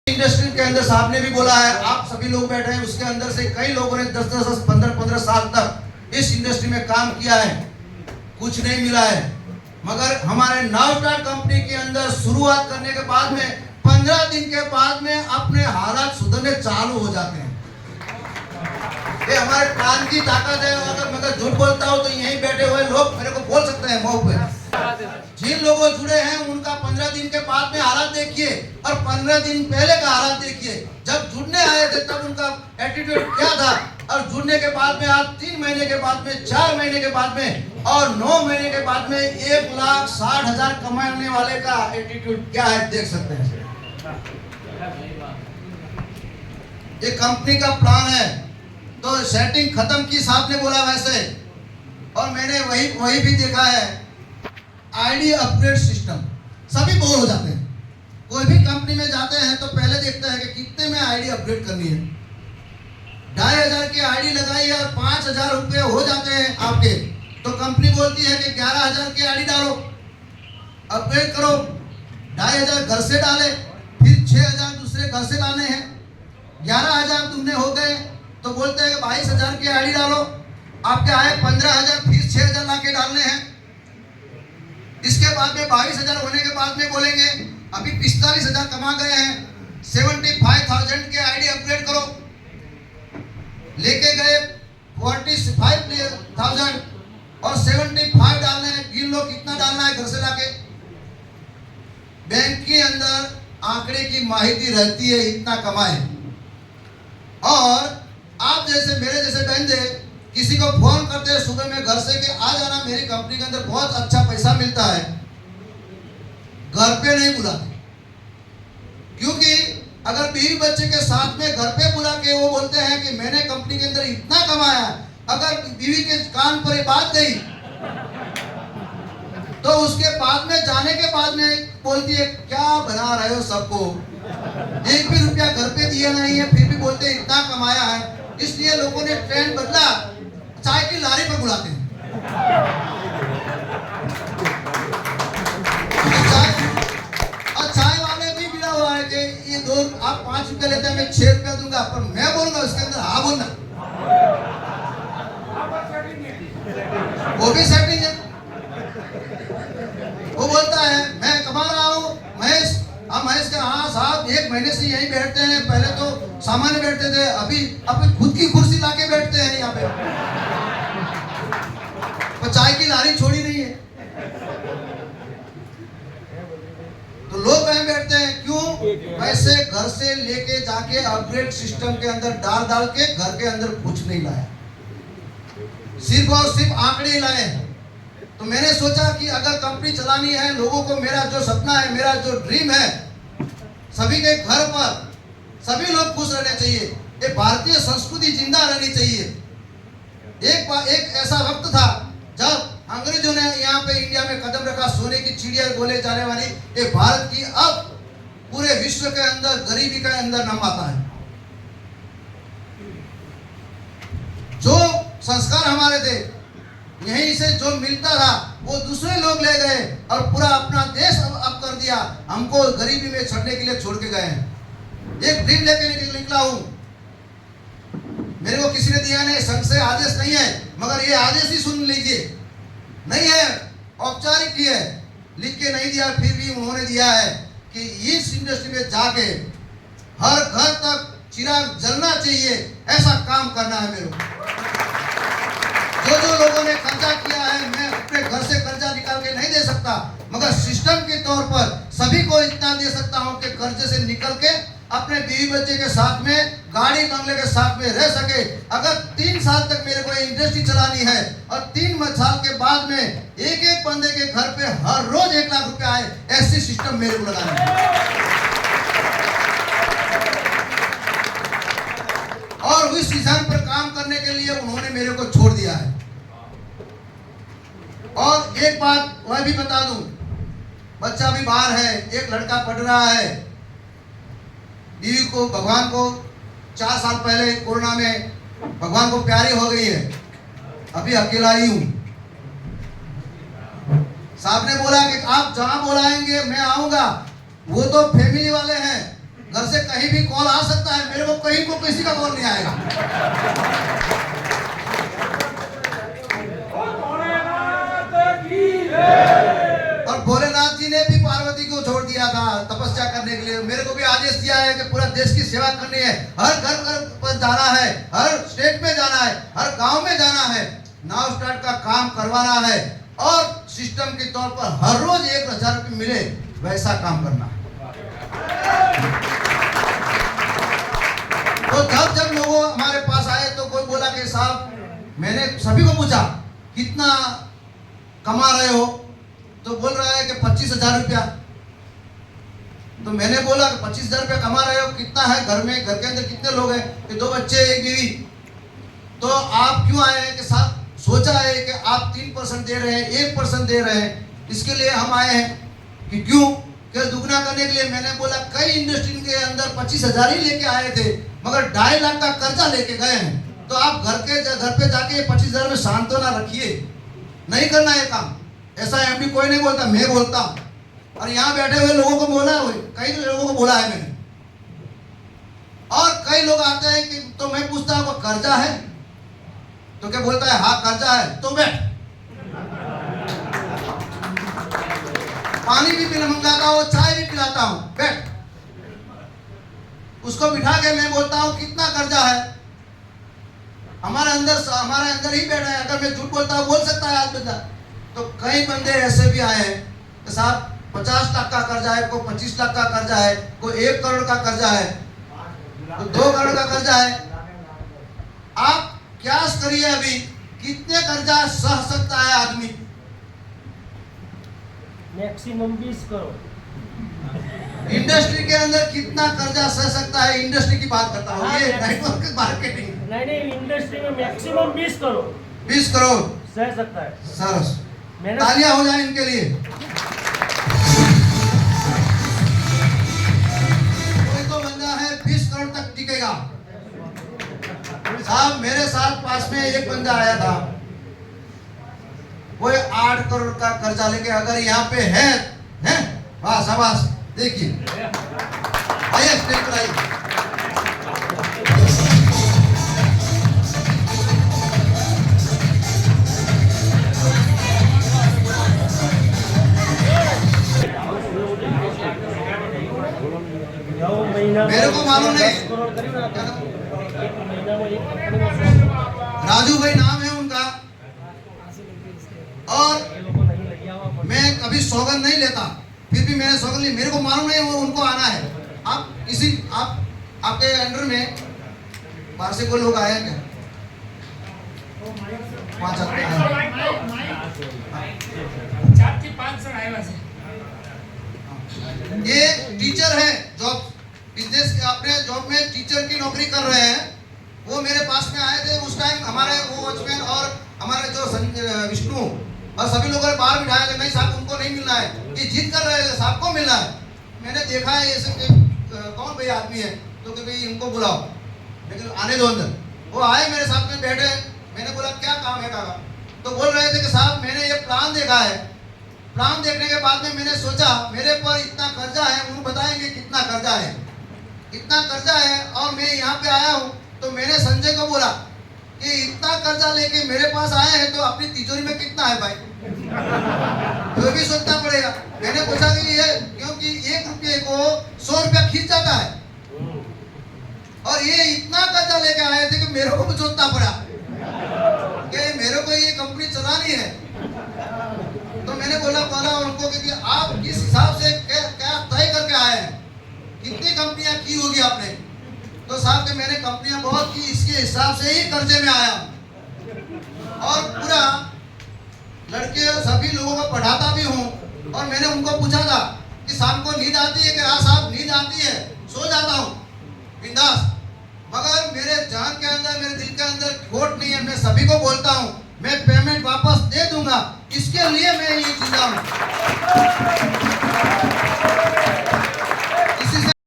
Industry के अंदर साहब ने भी बोला है, आप सभी लोग बैठे हैं, उसके अंदर से कई लोगों ने 10-10, 15-15 साल तक इस इंडस्ट्री में काम किया है, कुछ नहीं मिला है। मगर हमारे नाउ स्टार्ट कंपनी के अंदर शुरुआत करने के बाद में 15 दिन के बाद में अपने हालात सुधरने चालू हो जाते हैं। ये हमारे प्राण की ताकत है। अगर मैं झूठ बोलता हूँ तो यहीं बैठे हुए लोग मेरे को बोल सकते हैं मौके पे। जिन लोगों जुड़े हैं उनका 15 दिन के बाद में हालात देखिए और 15 दिन पहले का हालात देखिए। जब जुड़ने आए थे तब उनका एटीट्यूड क्या था और जुड़ने के बाद में आज 3 महीने के बाद में, 4 महीने के बाद में और 9 महीने के बाद में 1,60,000 कमाने वाले का एटीट्यूड क्या है देख सकते हैं। ये कंपनी का प्लान है। तो सेटिंग खत्म की साहब ने बोला वैसे, और मैंने वही भी देखा है। आईडी अपग्रेड सिस्टम सभी बोर हो जाते हैं। कोई भी कंपनी में जाते हैं तो पहले देखते हैं कि कितने में आईडी अपग्रेड करनी है। 2,500 की आईडी लगाई और 5,000 रुपये हो जाते हैं आपके, तो कंपनी बोलती है कि 11,000 की आईडी डालो, अपग्रेड करो। 2,500 घर से डाले, फिर 6,000 दूसरे घर से लाने हैं। 11,000 तुमने हो गए तो बोलते हैं 22,000 की आईडी डालो। आपके आए 15,000, फिर 6,000 ला के डालने हैं। इसके बाद में 22,000 होने के बाद में बोलेंगे अभी 45,000 कमा गए हैं, 75,000 के आईडी अपग्रेड करो। लेके गए 45,000 और 75 डालने हैं। गिन लो कितना डालना है घर से लाके। बैंक के अंदर आंकड़े की माहिती रहती है, इतना कमाए। और आप जैसे मेरे जैसे बंदे किसी को फोन करते हैं सुबह में घर से कि आ जाना, मेरी कंपनी के अंदर बहुत अच्छा पैसा मिलता है, घर पे नहीं बुलाते। क्योंकि अगर बीवी बच्चे के साथ में घर पे बुला के वो बोलते हैं कि मैंने कंपनी के अंदर इतना कमाया, अगर बीवी के कान पर ये बात गई तो उसके बाद में जाने के बाद में बोलती है क्या बना रहे हो सबको, 1 भी रुपया घर पे दिया नहीं है, फिर भी बोलते हैं इतना कमाया है। इसलिए लोगों ने ट्रेंड बदला, चाय की लारी पर बुलाते हैं। और चाय वाले भी मिला हुआ है कि ये दो आप 5 रुपए लेते हैं, मैं 6 रुपया दूंगा, पर मैं बोलूंगा उसके अंदर हाँ बोलना, वो भी सेटिंग है। वो बोलता है मैं कमा रहा हूँ महेश। अब महेश का हाँ साहब 1 महीने से यहीं बैठते हैं, पहले तो सामान्य बैठते थे, अभी अपनी खुद की कुर्सी लाके बैठते हैं यहाँ पे। तो चाय की लारी छोड़ी नहीं है तो लोग वहीं बैठते हैं। क्यों? पैसे घर से लेके जाके अपग्रेड सिस्टम के अंदर डाल के घर के अंदर कुछ नहीं लाया, सिर्फ और सिर्फ आंकड़े लाए। तो मैंने सोचा कि अगर कंपनी चलानी है लोगों को, मेरा जो सपना है, मेरा जो ड्रीम है, सभी के घर पर सभी लोग खुश रहने चाहिए, ये भारतीय संस्कृति जिंदा रहनी चाहिए। एक ऐसा वक्त था जब अंग्रेजों ने यहाँ पे इंडिया में कदम रखा, सोने की चिड़िया बोले जाने वाली ये भारत की अब पूरे विश्व के अंदर गरीबी के अंदर नाम आता है। जो संस्कार हमारे थे, यहीं से जो मिलता था वो दूसरे लोग ले गए और पूरा अपना देश अब कर दिया, हमको गरीबी में छड़ने के लिए छोड़ के गए हैं। एक ड्रीम लेके निकला हूं, मेरे को किसी ने दिया नहीं, संघ से आदेश नहीं है, मगर ये आदेश ही सुन लीजिए, नहीं है औपचारिक ही है, लिख के नहीं दिया, फिर भी उन्होंने दिया है कि इस इंडस्ट्री में जाके हर घर तक चिराग जलना चाहिए, ऐसा काम करना है मेरे को। जो लोगों ने कर्जा किया है, मैं अपने घर से कर्जा निकाल के नहीं दे सकता, मगर सिस्टम के तौर पर सभी को इतना दे सकता हूं कि कर्जे से निकल के अपने बीवी बच्चे के साथ में, गाड़ी बंगले के साथ में रह सके। अगर 3 साल तक मेरे को इंडस्ट्री चलानी है और 3 साल के बाद में एक बंदे के घर पे हर रोज 1 लाख रुपए आए, ऐसी सिस्टम मेरे को लगाना है। और उस विजन पर काम करने के लिए उन्होंने मेरे को छोड़ दिया है। और एक बात वह भी बता दूं, बच्चा भी बाहर है, एक लड़का पढ़ रहा है, बीवी को भगवान को 4 साल पहले कोरोना में भगवान को प्यारी हो गई है, अभी अकेला ही हूं। साहब ने बोला कि आप जहां बुलाएंगे मैं आऊंगा, वो तो फैमिली वाले हैं, घर घर से कहीं भी कॉल आ सकता है, मेरे को कहीं को किसी का कॉल नहीं आएगा। और भोलेनाथ जी ने भी पार्वती को छोड़ दिया था तपस्या करने के लिए। मेरे को भी आदेश दिया है कि पूरा देश की सेवा करनी है, हर घर घर पर जाना है, हर स्टेट में जाना है, हर गांव में जाना है, नाव स्टार्ट का काम करवाना है और सिस्टम के तौर पर हर रोज 1000 रुपये मिले वैसा काम करना है। तो जब लोगों हमारे पास आए तो कोई बोला कि साहब, मैंने सभी को पूछा कितना कमा रहे हो, तो बोल रहा है कि 25,000 रुपया। तो मैंने बोला कि 25,000 रुपया कमा रहे हो, कितना है घर में, घर के अंदर कितने लोग हैं? कि 2 बच्चे 1 बीवी। तो आप क्यों आए हैं? कि साहब सोचा है कि आप 3% दे रहे हैं, 1% दे रहे हैं, इसके लिए हम आए हैं कि क्यों, कि दुगना करने के लिए। मैंने बोला कई इंडस्ट्री के अंदर 25,000 ही लेके आए थे, मगर 2.5 लाख का कर्जा लेके गए हैं। तो आप घर पे जाके 25,000 में सांत्वना रखिए, नहीं करना है काम। ऐसा एमडी कोई नहीं बोलता, मैं बोलता हूं। और यहाँ बैठे हुए लोगों को बोला है, कई लोगों को बोला है मैंने। और कई लोग आते हैं कि तो मैं पूछता हूँ कर्जा है, तो क्या बोलता है हाँ कर्जा है, तो बैठ। पानी भी मंगाता हूँ, चाय भी पिलाता हूँ, बैठ। उसको बिठा के मैं बोलता हूँ कितना कर्जा है, हमारे अंदर ही बैठा है। अगर मैं झूठ बोलता हूँ, बोल सकता है आज बंदा। तो कई बंदे ऐसे भी आए हैं कि साहब 50 लाख का कर्जा है, कोई 25 लाख का कर्जा है, कोई 1 करोड़ का कर्जा है, तो 2 करोड़ का कर्जा है। आप क्या करिए, अभी कितने कर्जा सह सकता है आदमी? मैक्सिमम 20 करोड़। इंडस्ट्री के अंदर कितना कर्जा सह सकता है? इंडस्ट्री की बात करता हूँ, ये नेटवर्क मार्केटिंग। नहीं, इंडस्ट्री में मैक्सिमम 20 करोड़। 20 करोड़ सह सकता है। सरस, तालियां हो जाए इनके लिए। कोई तो बंदा है 20 करोड़ तक टिकेगा। साहब मेरे साथ पास में एक बंदा आया था, वो 8 करोड़ का कर्जा लेके अगर यहाँ पे है वाह शाबाश, देखिए आइए स्टेज पर आइए। मेरे को मालूम नहीं, राजू भाई नाम है उनका, और मैं कभी सौगंध नहीं लेता, फिर भी मैंने सौगंध ली। मेरे को मालूम नहीं वो उनको आना है। आपके अंडर में बाहर से कोई लोग आए हैं क्या? 5 आते हैं। ये टीचर है, जॉब बिजनेस अपने जॉब में टीचर की नौकरी कर रहे हैं। वो मेरे पास में आए थे उस टाइम, हमारे वो वॉचमैन और हमारे जो विष्णु और सभी लोगों ने बाहर बिठाया थे, नहीं साहब उनको नहीं मिलना है, ये जिद कर रहे थे साहब को मिलना है। मैंने देखा है ये सब कौन भाई आदमी है, तो कि भाई इनको बुलाओ, लेकिन आने दो अंदर। वो आए मेरे साथ में बैठे, मैंने बोला क्या काम है काका? तो बोल रहे थे कि साहब मैंने ये प्लान देखा है, प्लान देखने के बाद में मैंने सोचा मेरे पर इतना कर्जा है, उन्हें बताएंगे कितना कर्जा है, इतना कर्जा है, और मैं यहाँ पे आया हूँ। तो मैंने संजय को बोला कि इतना कर्जा लेके मेरे पास आए हैं तो अपनी तिजोरी में कितना है भाई, तो भी सोचना पड़ेगा। मैंने पूछा कि ये क्योंकि 1 रुपये को 100 रुपया खींच जाता है, और ये इतना कर्जा लेके आए थे कि मेरे को भी सोचना पड़ा कि मेरे को ये कंपनी चलानी है। तो मैंने बोला उनको कि आप किस हिसाब से क्या तय करके आए हैं, कितनी कंपनियां की होगी आपने? तो साहब कि मैंने कंपनियां बहुत की, इसके हिसाब से ही कर्जे में आया, और पूरा लड़के सभी लोगों को पढ़ाता भी हूँ। और मैंने उनको पूछा था कि शाम को नींद आती है? कि हाँ साहब नींद आती है, सो जाता हूँ बिंदास, मगर मेरे जान के अंदर, मेरे दिल के अंदर खोट नहीं है। मैं सभी को बोलता हूँ मैं पेमेंट वापस दे दूंगा, इसके लिए मैं ये जिंदा हूँ।